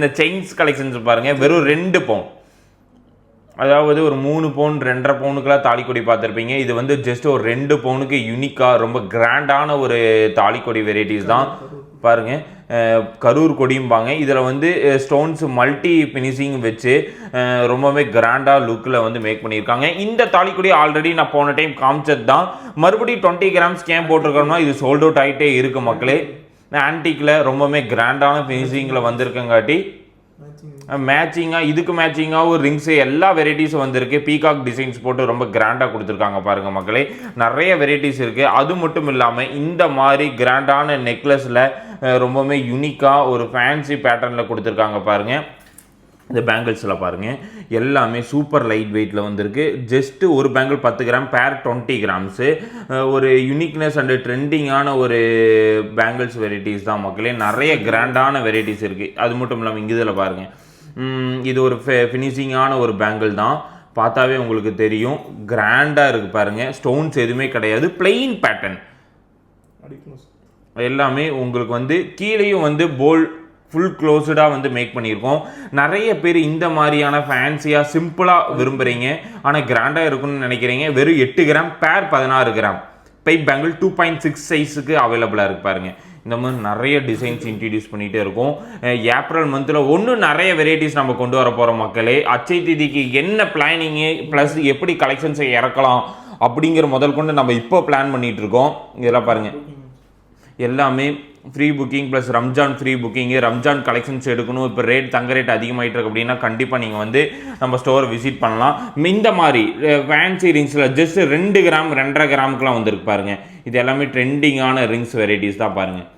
இந்த chains collections பாருங்கள், வெறும் 2 பவுன், அதாவது ஒரு 3 பவுன் 2.5 பவுனுக்குலாம் தாலிக்கொடி பார்த்துருப்பீங்க. இது வந்து ஜஸ்ட் ஒரு 2 பவுனுக்கு யூனிக்காக ரொம்ப கிராண்டான ஒரு தாலிக்கொடி வெரைட்டிஸ் தான் பாருங்கள். கரூர் கொடியும்பாங்க. இதில் வந்து ஸ்டோன்ஸ் மல்டி ஃபினிஷிங் வச்சு ரொம்பவே கிராண்டாக லுக்கில் வந்து மேக் பண்ணியிருக்காங்க. இந்த தாலிக்கொடி ஆல்ரெடி நான் போன டைம் காமிச்சது தான். மறுபடியும் 20 கிராம்ஸ் கேம் போட்டிருக்கோம்னா இது சோல்ட் அவுட் ஆகிட்டே இருக்குது மக்களே. ஆன்டிக்கில் ரொம்பவே கிராண்டான ஃபினிஷிங்கில் வந்திருக்கங்காட்டி மேட்சிங்காக இதுக்கு மேட்சிங்காக ஒரு ரிங்ஸு எல்லா வெரைட்டிஸும் வந்திருக்கு. பீகாக் டிசைன்ஸ் போட்டு ரொம்ப கிராண்டாக கொடுத்துருக்காங்க பாருங்கள் மக்களே. நிறைய வெரைட்டிஸ் இருக்குது. அது மட்டும் இல்லாமல் இந்த மாதிரி கிராண்டான நெக்லஸில் ரொம்பவுமே யூனிக்காக ஒரு ஃபேன்சி பேட்டர்னில் கொடுத்துருக்காங்க பாருங்கள். இந்த பேங்கிள்ஸில் பாருங்கள் எல்லாமே சூப்பர் லைட் வெயிட்டில் வந்திருக்கு. ஜஸ்ட்டு ஒரு பேங்கிள் 10 கிராம், பேர் 20 கிராம்ஸு. ஒரு யூனிக்னஸ் அண்டு ட்ரெண்டிங்கான ஒரு பேங்கிள்ஸ் வெரைட்டிஸ் தான் மக்களே. நிறைய கிராண்டான வெரைட்டிஸ் இருக்குது. அது மட்டும் இல்லாமல் இங்கே இதில் பாருங்கள், இது ஒரு ஃபினிஷிங்கான ஒரு பேங்கிள் தான். பார்த்தாவே உங்களுக்கு தெரியும், கிராண்டாக இருக்குது பாருங்கள். ஸ்டோன்ஸ் எதுவுமே கிடையாது, பிளெயின் பேட்டர்ன் எல்லாமே உங்களுக்கு வந்து கீழேயும் வந்து போல் ஃபுல் க்ளோஸ்டாக வந்து மேக் பண்ணியிருக்கோம். நிறைய பேர் இந்த மாதிரியான ஃபேன்சியாக சிம்பிளாக விரும்புகிறீங்க, ஆனால் கிராண்டாக இருக்குன்னு நினைக்கிறீங்க. வெறும் 8 கிராம், பேர் 16 கிராம் பைப் பேங்கிள் 2.6 சைஸுக்கு அவைலபிளாக இருக்குது பாருங்கள். இந்த மாதிரி நிறைய டிசைன்ஸ் இன்ட்ரடியூஸ் பண்ணிகிட்டே இருக்கும். ஏப்ரல் மந்தில் நிறைய வெரைட்டிஸ் நம்ம கொண்டு வர போகிறோம் மக்களே. அச்சய தீதிக்கு என்ன பிளானிங்கு ப்ளஸ் எப்படி கலெக்ஷன்ஸை இறக்கலாம் அப்படிங்கிற முதல் கொண்டு நம்ம இப்போ பிளான் பண்ணிகிட்டு இருக்கோம். இதெல்லாம் பாருங்கள், எல்லாமே free booking plus Ramzan free booking. Ramzan collections எடுக்கணும், இப்போ தங்க ரேட் அதிகமாகிட்டு இருக்கு அப்படின்னா கண்டிப்பாக நீங்கள் வந்து நம்ம ஸ்டோரை விசிட் பண்ணலாம். இந்த மாதிரி ஃபேன்சி ரிங்ஸில் ஜஸ்ட் 2 கிராம் 2.5 கிராமுக்குலாம் வந்துருக்கு பாருங்கள். இது எல்லாமே ட்ரெண்டிங்கான ரிங்ஸ் வெரைட்டிஸ் தான் பாருங்கள்.